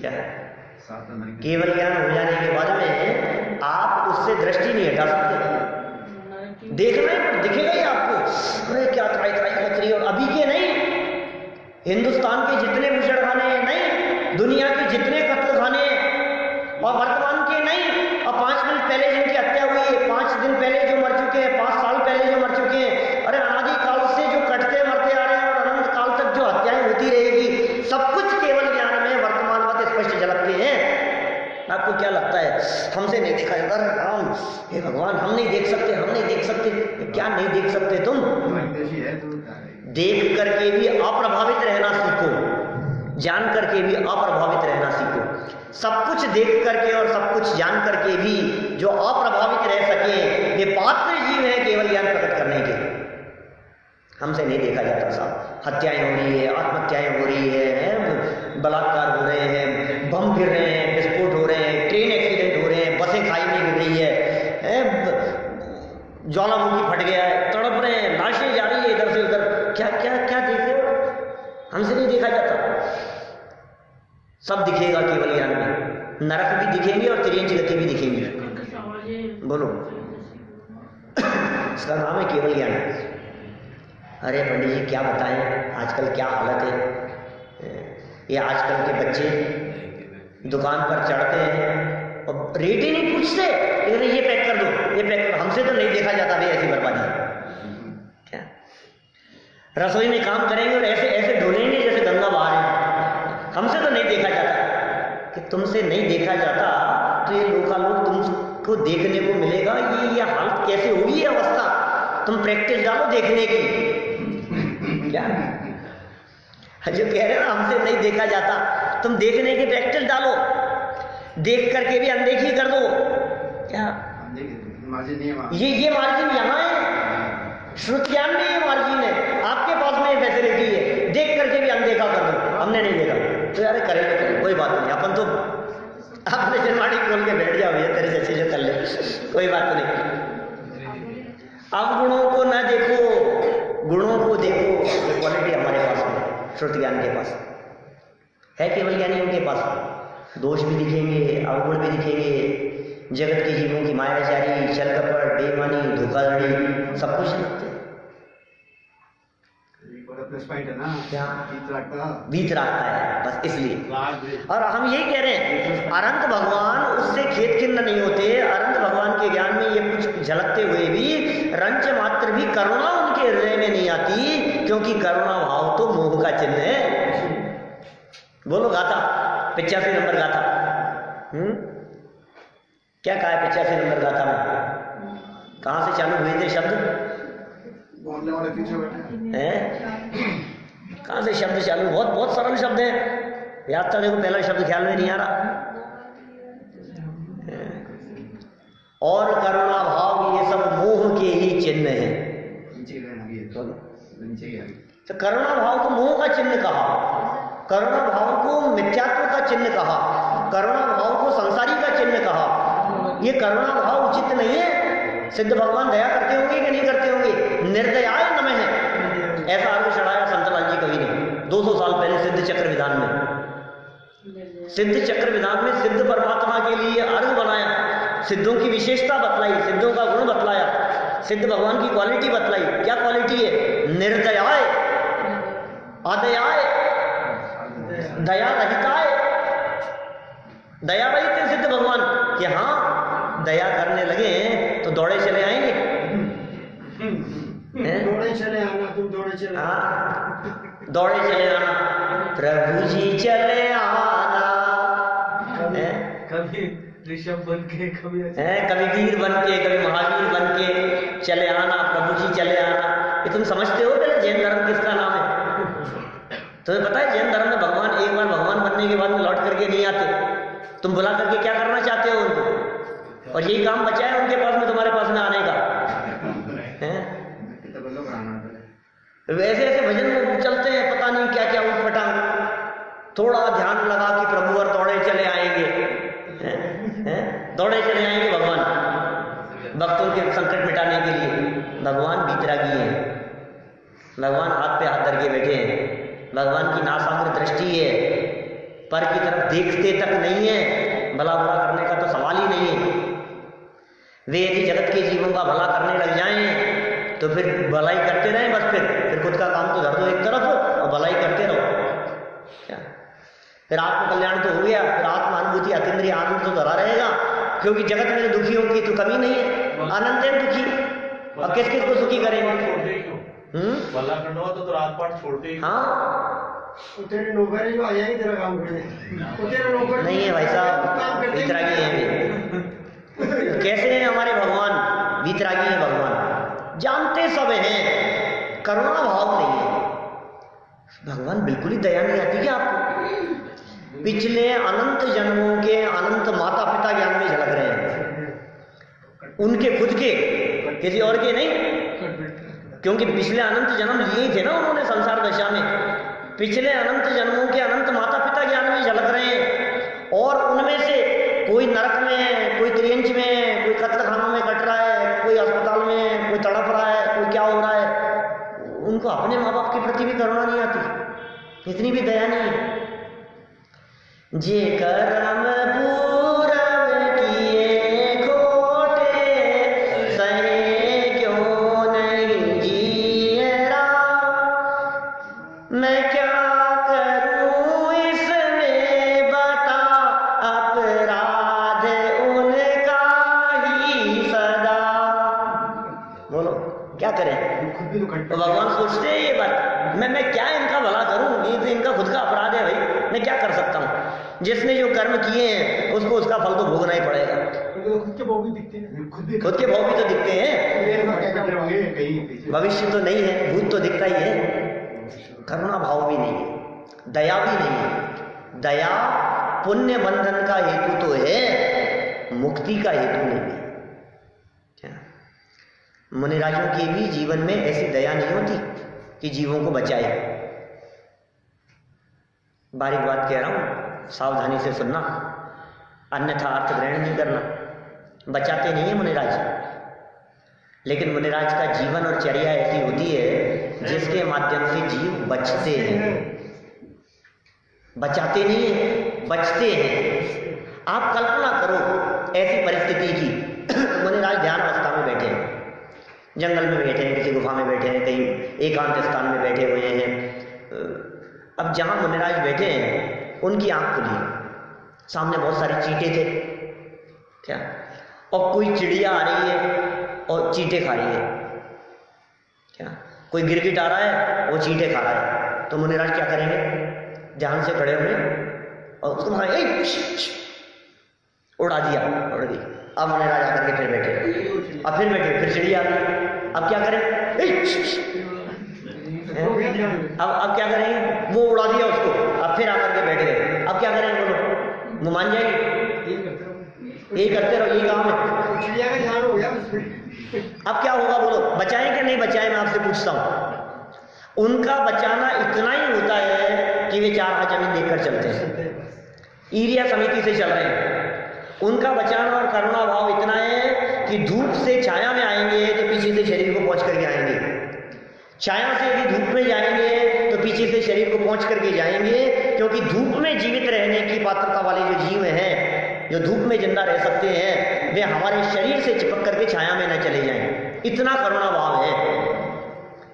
Speaker 1: क्या? केवल ज्ञान हो जाने के बाद में आप उससे दृष्टि नहीं हटा सकते। देखना है दिखेगा ही आपको, अरे क्या त्राई त्राई मच रही है। और अभी के नहीं, हिंदुस्तान के जितने मुजरखाने हैं नहीं, दुनिया के जितने कत्ल खाने हैं और वर्तमान के नहीं, और 5 मिनट पहले जिनकी हत्या हुई है, 5 दिन पहले जो मर चुके हैं, 5 साल पहले जो मर चुके हैं, अरे अनादिकाल से जो कटते मरते आ रहे हैं और अनंत काल तक जो हत्याएं होती रहेगी, सब कुछ केवल ज्ञान में वर्तमान बात स्पष्ट झलकते हैं। आपको क्या लगता है हमसे नहीं देखा जाता? राम हे भगवान हम नहीं देख सकते, हम नहीं देख सकते। क्या नहीं देख सकते तुम? देख करके भी अप्रभावित रहना सीखो, जान करके भी अप्रभावित रहना सीखो। सब कुछ देख करके और सब कुछ जान करके भी जो अप्रभावित रह सके, ये पात्र जीव है केवल ज्ञान प्रकट करने के। हमसे नहीं देखा जाता साहब। हत्याएं हो रही है, आत्महत्याएं हो रही है, बलात्कार हो रहे हैं, बम गिर रहे हैं, विस्फोट हो रहे हैं, ट्रेन एक्सीडेंट हो रहे हैं, बसें खाई में गिर रही है, ज्वालामुखी फट गया है, तड़प रहे हैं, लाशें जा रही है इधर से उधर। क्या क्या क्या देखे? हमसे नहीं देखा जाता। सब दिखेगा केवल ज्ञान में। नरक भी दिखेंगे और तिर्यंच गति भी दिखेंगे। बोलो इसका नाम है केवल ज्ञान। अरे पंडित जी क्या बताएं आजकल क्या हालत है। ये आजकल के बच्चे दुकान पर चढ़ते हैं और रेट ही नहीं पूछते, ये पैक कर दो, ये पैक कर। हमसे तो नहीं देखा जाता भाई ऐसी बर्बादी। क्या रसोई में काम करेंगे और ऐसे ऐसे ढूंढेंगे जैसे गंगा बहा रहे हैं। हमसे तो नहीं देखा जाता। कि तुमसे नहीं देखा जाता तो ये लोकालोक तुमको देखने को मिलेगा। ये हालत कैसे होगी, ये अवस्था। तुम प्रैक्टिस डालो देखने की। क्या जो कह रहे हो ना हमसे नहीं देखा जाता, तुम देखने की प्रैक्टिस डालो, देख करके भी अनदेखी कर दो। क्या ये मार्जिन यहाँ है, श्रुति ज्ञान में ये मार्जिन है, आपके पास में ये फैसिलिटी है, देख करके भी अनदेखा कर दो। हमने नहीं देखा तो यार करेंगे, कोई बात नहीं, अपन तो आपने जन्माड़ी खोल के बैठ जाओ, भैया तेरे जैसे जो कर ले, कोई बात नहीं। अब गुणों को ना देखो, गुणों को देखो। ये क्वालिटी हमारे पास है, श्रुति ज्ञान के पास है, केवल ज्ञानी उनके पास दोष भी दिखेंगे, अवगुण भी दिखेंगे, जगत के जीवों की मायाचारी, छल कपट, बेईमानी, धोखाधड़ी, सब कुछ दिखते हैं।
Speaker 2: प्लस पॉइंट है ना,
Speaker 1: क्या
Speaker 2: बीत
Speaker 1: रखता है बस इसलिए। और हम यही कह रहे हैं, अनंत भगवान उससे खेत खिन्न नहीं होते। अनंत भगवान के ज्ञान में ये कुछ झलकते हुए भी रंच मात्र भी करुणा उनके हृदय में नहीं आती, क्योंकि करुणा भाव तो मोह का चिन्ह है। बोलो गाथा, 85 नंबर गाथा। क्या कहा है 85 नंबर गाथा में? कहां से चालू हुए थे शब्द?
Speaker 2: बोलने वाले पीछे बैठे
Speaker 1: हैं। कहां से शब्द चालू? बहुत सरल शब्द है, याद था। देखो पहला शब्द ख्याल में नहीं आ रहा। और करुणा भाव ये सब मोह के ही चिन्ह है। तो करुणा भाव को मोह का चिन्ह कहा, करुणा भाव को मिथ्यात्व का चिन्ह कहा, करुणा भाव को संसारी का चिन्ह कहा। ये करुणा भाव उचित नहीं है। सिद्ध भगवान दया करते होंगे कि नहीं करते होंगे? निर्दयाय नमः है, ऐसा अर्थ चढ़ाया संतलाल जी कवि ने 200 साल पहले सिद्ध चक्र विधान में। सिद्ध चक्र विधान में सिद्ध परमात्मा के लिए अर्घ बनाया, सिद्धों की विशेषता बतलाई, सिद्धों का गुण बतलाया, सिद्ध भगवान की क्वालिटी बतलाई। क्या क्वालिटी है? निर्दयाय, अदयाय, दया रहिताय। दया रहित है सिद्ध भगवान कि हाँ दया करने लगे तो दौड़े चले आएंगे।
Speaker 2: दौड़े चले आना, तुम दौड़े चले आना,
Speaker 1: दौड़े चले आना, प्रभु जी चले आना।
Speaker 3: कभी ऋषभ बन के, कभी
Speaker 1: वीर बन के, कभी महावीर बन के चले आना, प्रभु जी चले आना। ये तुम समझते हो पहले जैन धर्म किसका नाम है? तुम्हें पता है जैन धर्म में भगवान एक बार भगवान बनने के बाद में लौट करके नहीं आते। तुम बुला करके क्या करना चाहते हो उनको? और यही काम बचा है उनके पास में, तुम्हारे पास में आने का है। ऐसे ऐसे भजन चलते हैं, पता नहीं क्या क्या उठपटांग। थोड़ा ध्यान लगा कि प्रभु और दौड़े चले आएंगे, दौड़े चले आएंगे भगवान भक्तों के संकट मिटाने के लिए। भगवान बीतरागी है, भगवान हाथ पे हाथ धर के बैठे हैं, भगवान की नासाग्र दृष्टि है, पर की तरफ देखते तक नहीं है। भला बुरा करने का तो सवाल ही नहीं है। वे यदि जगत के जीवों का भला करने लग जाएं तो फिर भलाई करते रहें बस। फिर खुद का काम तो धर दो एक तरफ और भलाई करते रहो। क्या फिर आत्म कल्याण तो हो गया, फिर आत्म अनुभूति अतीन्द्रिय आनंद तो धरा रहेगा, क्योंकि जगत में दुखियों की तो कमी नहीं है, अनंत है दुखी। अब किस किस को सुखी करेंगे?
Speaker 3: भला करना हो तो रात पाठ छोड़ते ही।
Speaker 1: हाँ
Speaker 2: तेरे नौकर है जो आ जाएंगे तेरा काम करने, तेरे नौकर
Speaker 1: नहीं है भाई साहब, बीतरागी है। कैसे हैं हमारे भगवान? बीतरागी है भगवान, जानते सब हैं, करुणा भाव नहीं है। भगवान बिल्कुल ही दया नहीं आती क्या आपको? पिछले अनंत जन्मों के अनंत माता पिता ज्ञान में झलक रहे हैं, उनके खुद के, किसी और के नहीं, क्योंकि पिछले अनंत जन्म लिए थे ना उन्होंने संसार दशा में। पिछले अनंत जन्मों के अनंत माता पिता ज्ञान में झलक रहे हैं, और उनमें से कोई नरक में है, कोई त्रियंच में है, कोई कत्लखानों में कट रहा है, कोई अस्पताल में, कोई तड़प रहा है, कोई क्या हो रहा है। उनको अपने माँ बाप के प्रति भी करुणा नहीं आती, इतनी भी दया नहीं है। जे कर्म पूरब किए खोटे, सहे क्यों नहीं जिए राम। मैं क्या करूं इसमें बता, अपराध उनका ही सदा। बोलो क्या करें? तो भगवान सोचते हैं ये बात, मैं क्या इनका भला करूं? ये तो इनका खुद का अपराध है भाई, मैं क्या कर सकता हूं? जिसने जो कर्म किए हैं उसको उसका फल तो भोगना ही पड़ेगा।
Speaker 2: खुद के भाव भी दिखते हैं,
Speaker 1: खुद के भाव भी तो दिखते हैं, भविष्य तो नहीं है, भूत तो दिखता ही है। करुणा भाव भी नहीं है, दया भी नहीं है। दया पुण्य बंधन का हेतु तो है, मुक्ति का हेतु नहीं है। क्या मुनिराजों के भी जीवन में ऐसी दया नहीं होती कि जीवों को बचाए। बारीक बात कह रहा हूं, सावधानी से सुनना, अन्यथा अर्थ ग्रहण नहीं करना। बचाते नहीं है मुनिराज, लेकिन मुनिराज का जीवन और चर्या ऐसी होती है जिसके माध्यम से जीव बचते हैं। बचाते नहीं है, बचते हैं। आप कल्पना करो ऐसी परिस्थिति की, मुनिराज ध्यान अवस्था में बैठे हैं, जंगल में बैठे हैं, किसी गुफा में बैठे हैं, कहीं एकांत स्थान में बैठे हुए हैं। अब जहां मुनिराज बैठे हैं उनकी आंख खुली, सामने बहुत सारे चींटे थे, क्या, और कोई चिड़िया आ रही है और चींटे खा रही है, क्या, कोई गिरगिट आ रहा है वो चींटे खा रहा है। तो मुनिराज क्या करेंगे? ध्यान से खड़े होंगे और उसको मारेंगे, उड़ा दिया, उड़ गई। अब मुनिराज आकर के फिर बैठे, अब फिर बैठे, फिर चिड़िया, अब क्या करें? अब क्या करेंगे? वो उड़ा दिया उसको, अब फिर आकर के बैठ गए, अब क्या करेंगे? बोलो, वो मान जाएंगे? यही करते रहो, यही काम है।
Speaker 2: चिड़िया का ध्यान हो गया।
Speaker 1: अब क्या होगा? बोलो, बचाएं कि नहीं बचाएं? मैं आपसे पूछता हूं। उनका बचाना इतना ही होता है कि वे 4 हाथ जमीन देखकर चलते हैं, ईरिया समिति से चल रहे हैं। उनका बचाना और करुणा भाव इतना है कि धूप से छाया में आएंगे तो पीछे से शरीर को पहुंच करके आएंगे, छाया से यदि धूप में जाएंगे तो पीछे से शरीर को पहुंच करके जाएंगे, क्योंकि धूप में जीवित रहने की पात्रता वाले जो जीव हैं, जो धूप में जिंदा रह सकते हैं, वे हमारे शरीर से चिपक करके छाया में न चले जाएं। इतना करुणा भाव है,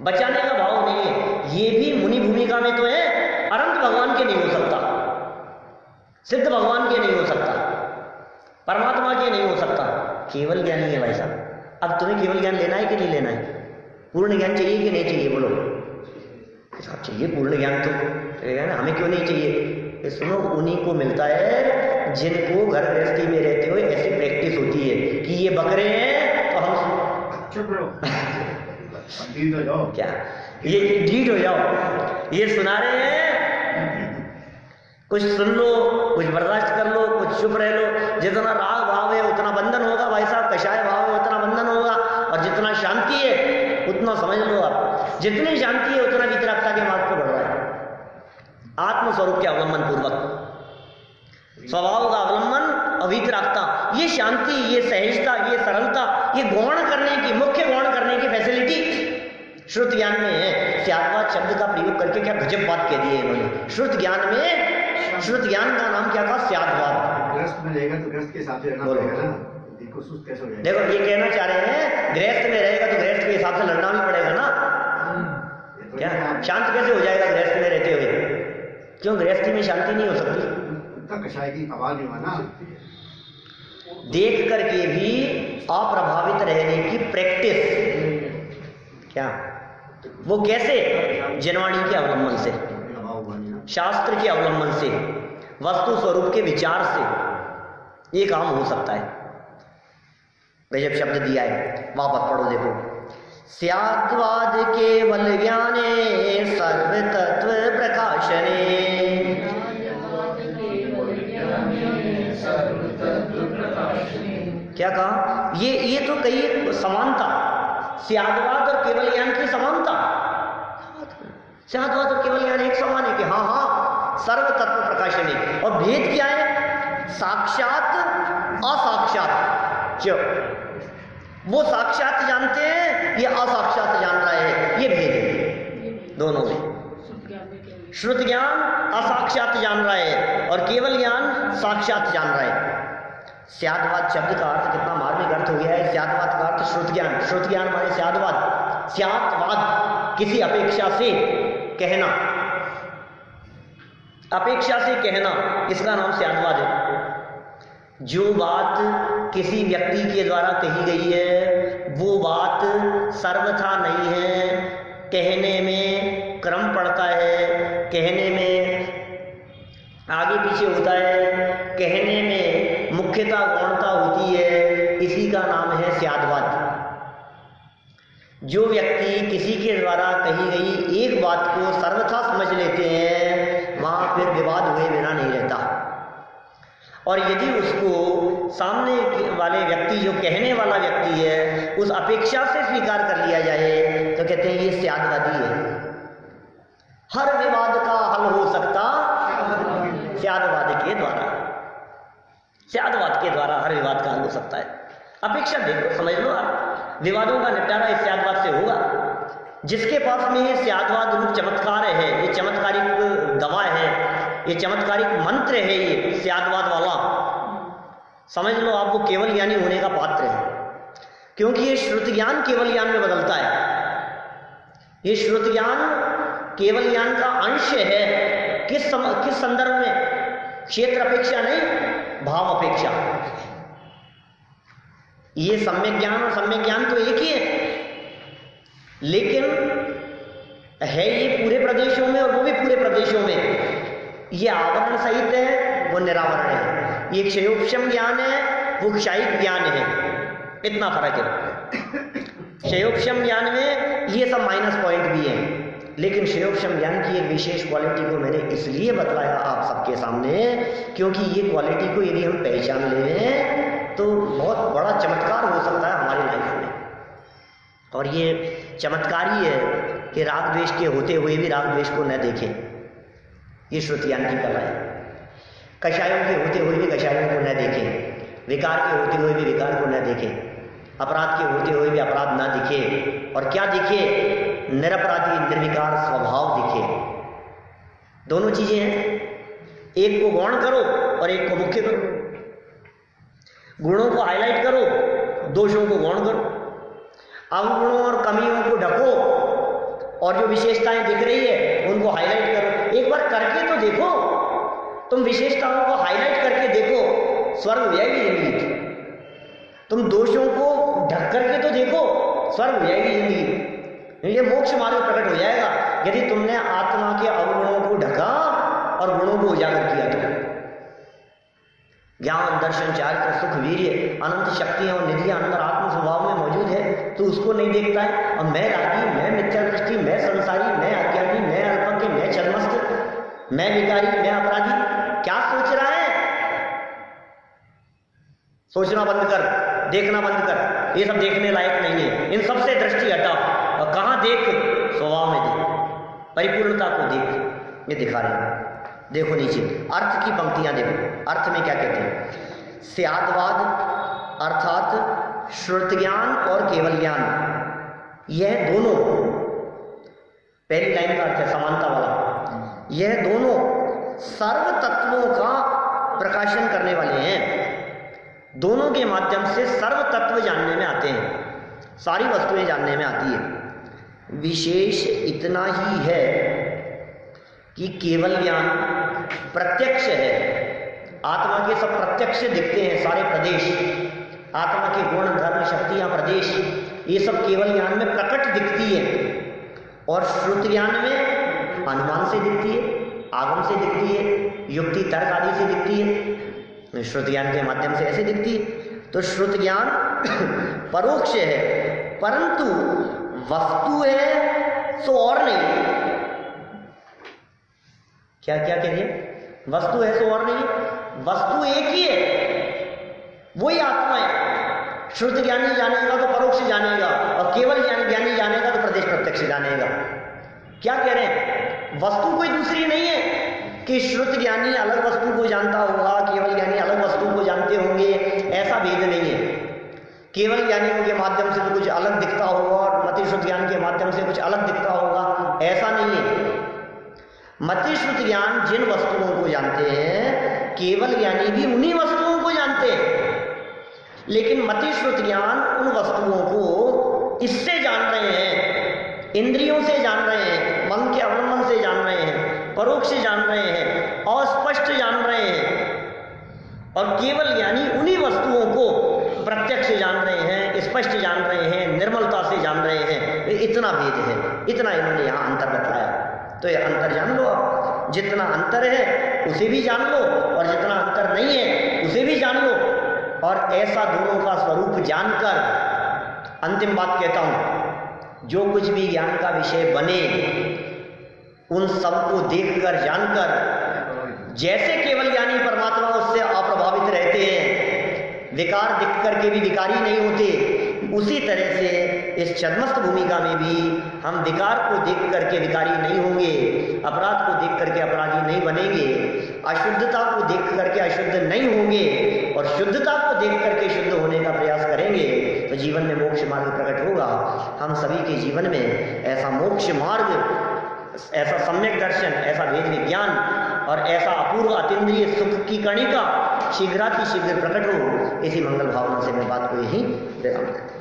Speaker 1: बचाने का भाव नहीं है। ये भी मुनि भूमिका में तो है, अनंत भगवान के नहीं हो सकता, सिद्ध भगवान के नहीं हो सकता, परमात्मा के नहीं हो सकता, केवल ज्ञानी है भाई साहब। अब तुम्हें केवल ज्ञान लेना है कि नहीं लेना है? पूर्ण ज्ञान चाहिए कि नहीं चाहिए? बोलो, साहब चाहिए पूर्ण ज्ञान तो, हमें क्यों नहीं चाहिए? ये सुनो, उन्हीं को मिलता है जिनको घर गृहस्थी में रहते हुए ऐसी प्रैक्टिस होती है कि ये बकरे हैं तो हम
Speaker 2: चुप रहो,
Speaker 1: क्या ये ढीठ हो जाओ, ये सुना रहे हैं, कुछ सुन लो, कुछ बर्दाश्त कर लो, कुछ चुप रह लो। जितना राग भाव है उतना बंधन होगा भाई साहब, कषाय भाव है उतना बंधन होगा, और जितना शांति है उतना समझ लो आप, जितनी शांति है उतना वितरागता के मार्ग पर बढ़ रहा है। आत्मस्वरूप के अवलंबन पूर्वक, स्वभाव का अवलंबन और वितरागता, ये शांति, ये सहजता, ये सरलता, ये गौण करने की, मुख्य गौण करने की फैसिलिटी श्रुत ज्ञान में है। स्याद्वाद शब्द का प्रयोग करके क्या गजब बात कह दी है इन्होंने। श्रुत ज्ञान में, श्रुत ज्ञान का नाम क्या था? स्याद्वाद।
Speaker 2: गृहस्थ में रहेगा तो गृहस्थ के हिसाब से रहना पड़ेगा ना, देखो सुस्त कैसे हो जाएगा।
Speaker 1: देखो, ये कहना चाह रहे हैं गृहस्थ में रहेगा तो गृहस्थ के हिसाब से लड़ना भी पड़ेगा ना। क्या शांत कैसे हो जाएगा गृहस्थ में रहते हुए? क्यों गृहस्थी में शांति नहीं हो सकती?
Speaker 2: उतना कषाय की आवाज नहीं हुआ ना,
Speaker 1: देख करके भी अप्रभावित रहने की प्रैक्टिस, क्या वो कैसे? जनवाणी के अवलंबन से, शास्त्र के अवलंबन से, वस्तु स्वरूप के विचार से ये काम हो सकता है। गजब शब्द दिया है, वापस पढ़ो देखो। स्याद्वाद केवल ज्ञाने सर्व तत्व प्रकाशने, क्या कहा? ये तो कही समानता, स्याद्वाद और केवल ज्ञान की समानता। स्याद्वाद और केवल ज्ञान एक समान है कि हाँ हाँ सर्व तत्व प्रकाशनी, और भेद क्या है? साक्षात असाक्षात। क्यों? वो साक्षात जानते हैं, ये असाक्षात जान रहा है, ये भेद है दोनों में। श्रुत ज्ञान असाक्षात जान रहा है और केवल ज्ञान साक्षात जान रहा है। स्याद्वाद शब्द का अर्थ कितना मार्मिक अर्थ हो गया है। स्याद्वाद का अर्थ श्रुत ज्ञान, श्रुत ज्ञान माने स्याद्वाद। स्याद्वाद किसी अपेक्षा से कहना, अपेक्षा से कहना, इसका नाम स्याद्वाद है। जो बात किसी व्यक्ति के द्वारा कही गई है वो बात सर्वथा नहीं है, कहने में क्रम पड़ता है, कहने में आगे पीछे होता है, व्यक्ति का नाम है स्यादवाद। जो व्यक्ति किसी के द्वारा कही गई एक बात को सर्वथा समझ लेते हैं, वहाँ फिर विवाद हुए बिना नहीं रहता। और यदि उसको सामने वाले व्यक्ति, जो कहने वाला व्यक्ति है, उस अपेक्षा से स्वीकार कर लिया जाए तो कहते हैं ये स्यादवादी है। हर विवाद का हल हो सकता स्यादवाद के द्वारा। स्यादवाद के द्वारा हर विवाद का हल हो सकता है। अपेक्षा देखो, समझ लो आप, विवादों का निपटारा इस स्यादवाद से होगा। जिसके पास में ये स्यादवाद रूप चमत्कार है, ये चमत्कारिक दवा है, ये चमत्कारिक मंत्र है, ये स्यादवाद वाला, समझ लो आप वो केवल ज्ञानी होने का पात्र है। क्योंकि ये श्रुत ज्ञान केवल ज्ञान में बदलता है। ये श्रुत ज्ञान केवल ज्ञान का अंश है। किस संदर्भ में? क्षेत्र अपेक्षा नहीं, भाव अपेक्षा। ये सम्यक ज्ञान और सम्यक ज्ञान तो एक ही है, लेकिन है ये पूरे प्रदेशों में और वो भी पूरे प्रदेशों में। ये आवरण सहित है, वो निरावरण है। ये क्षयोपशम ज्ञान है, वो क्षयिक ज्ञान है। इतना फर्क है। क्षयोपशम ज्ञान में ये सब माइनस पॉइंट भी हैं, लेकिन क्षयोपशम ज्ञान की एक विशेष क्वालिटी को मैंने इसलिए बतलाया आप सबके सामने, क्योंकि ये क्वालिटी को यदि हम पहचान लें तो बहुत बड़ा चमत्कार हो सकता है हमारी लाइफ में। और ये चमत्कारी है कि राग द्वेष के होते हुए भी राग द्वेष को न देखें। ये श्रुति ज्ञान की कला है। कषायों के होते हुए भी कषायों को न देखें, विकार के होते हुए भी विकार को न देखें, अपराध के होते हुए भी अपराध न दिखे। और क्या दिखे? निरपराधी निर्विकार स्वभाव दिखे। दोनों चीजें हैं, एक को गौण करो और एक को मुख्य करो। गुणों को हाईलाइट करो, दोषों को गौण करो। अवगुणों और कमियों को ढको और जो विशेषताएं दिख रही है उनको हाईलाइट करो। एक बार करके तो देखो, तुम विशेषताओं को हाईलाइट करके देखो, स्वर्ग हो जाएगी जिंदगी। तुम दोषों को ढक करके तो देखो, स्वर्ग हो जाएगी जिंदगी। ये मोक्ष मार्ग प्रकट हो जाएगा यदि तुमने आत्मा के अवगुणों को ढका और गुणों को उजागर किया तो। ज्ञान, दर्शन, चारित्र, सुख, वीर्य, अनंत शक्तियां और निधियां अंदर आत्म स्वभाव में मौजूद है, तो उसको नहीं देखता है। और मैं रागी, मैं मिथ्या दृष्टि, मैं संसारी, मैं अज्ञानी, मैं अल्पज्ञ, मैं छलमस्त, मैं विकारी, मैं अपराधी, क्या सोच रहा है? सोचना बंद कर, देखना बंद कर। ये सब देखने लायक नहीं है। इन सबसे दृष्टि हटा और कहां देख? स्वभाव में देख, परिपूर्णता को देख। ये दिखा रहे हैं, देखो नीचे अर्थ की पंक्तियां देखो। अर्थ में क्या कहते हैं? स्यादवाद अर्थात श्रुत ज्ञान और केवल ज्ञान, यह दोनों, पहली लाइन का अर्थ है समानता वाला, यह दोनों सर्व तत्वों का प्रकाशन करने वाले हैं। दोनों के माध्यम से सर्व तत्व जानने में आते हैं, सारी वस्तुएं जानने में आती है। विशेष इतना ही है कि केवल ज्ञान प्रत्यक्ष है। आत्मा के सब प्रत्यक्ष दिखते हैं, सारे प्रदेश, आत्मा के गुण, धर्म, शक्तियां, प्रदेश, ये सब केवल ज्ञान में प्रकट दिखती है। और श्रुत ज्ञान में अनुमान से दिखती है, आगम से दिखती है, युक्ति तर्क आदि से दिखती है। श्रुत ज्ञान के माध्यम से ऐसे दिखती है। तो श्रुत ज्ञान परोक्ष है, परंतु वस्तु है सो और नहीं। क्या क्या कह रही है? वस्तु है सो और नहीं, वस्तु एक ही है, वही आत्मा है। श्रुत ज्ञानी जानेगा तो परोक्ष जानेगा, और केवल ज्ञानी जानेगा तो प्रदेश प्रत्यक्ष जानेगा। क्या कह रहे हैं? वस्तु कोई दूसरी नहीं है कि श्रुत ज्ञानी अलग वस्तु को जानता होगा, केवल ज्ञानी अलग वस्तु को जानते होंगे, ऐसा भेद नहीं है। केवल ज्ञानियों के माध्यम से तो कुछ अलग दिखता होगा और मति श्रुत ज्ञान के माध्यम से कुछ अलग दिखता होगा, ऐसा नहीं है। मति श्रुत ज्ञान जिन वस्तुओं को जानते हैं, केवल ज्ञानी भी उन्हीं वस्तुओं को जानते हैं। लेकिन मति श्रुत ज्ञान उन वस्तुओं को इससे जान रहे हैं, इंद्रियों से जान रहे हैं, मन के अवलंबन से जान रहे हैं, परोक्ष जान रहे हैं, अस्पष्ट जान रहे हैं। और केवल ज्ञानी उन्हीं वस्तुओं को प्रत्यक्ष जान रहे हैं, स्पष्ट जान रहे हैं, निर्मलता से जान रहे हैं। इतना भेद है, इतना इन्होंने यहाँ अंतर बताया। तो ये अंतर जान लो आप, जितना अंतर है उसे भी जान लो और जितना अंतर नहीं है उसे भी जान लो। और ऐसा दोनों का स्वरूप जानकर अंतिम बात कहता हूं, जो कुछ भी ज्ञान का विषय बने उन सबको देखकर जानकर जैसे केवल ज्ञानी परमात्मा उससे अप्रभावित रहते हैं, विकार दिख करके भी विकारी नहीं होते, उसी तरह से इस छद्मस्त भूमिका में भी हम विकार को देख करके विकारी नहीं होंगे, अपराध को देख करके अपराधी नहीं बनेंगे, अशुद्धता को देख करके अशुद्ध नहीं होंगे और शुद्धता को देख करके शुद्ध होने का प्रयास करेंगे तो जीवन में मोक्ष मार्ग प्रकट होगा। हम सभी के जीवन में ऐसा मोक्ष मार्ग, ऐसा सम्यक दर्शन, ऐसा वेद विज्ञान और ऐसा अपूर्व अतीन्द्रिय सुख की कणिका शीघ्रातिशीघ्र प्रकट हो, इसी मंगल भावना से मैं बात को यही विराम देता हूं।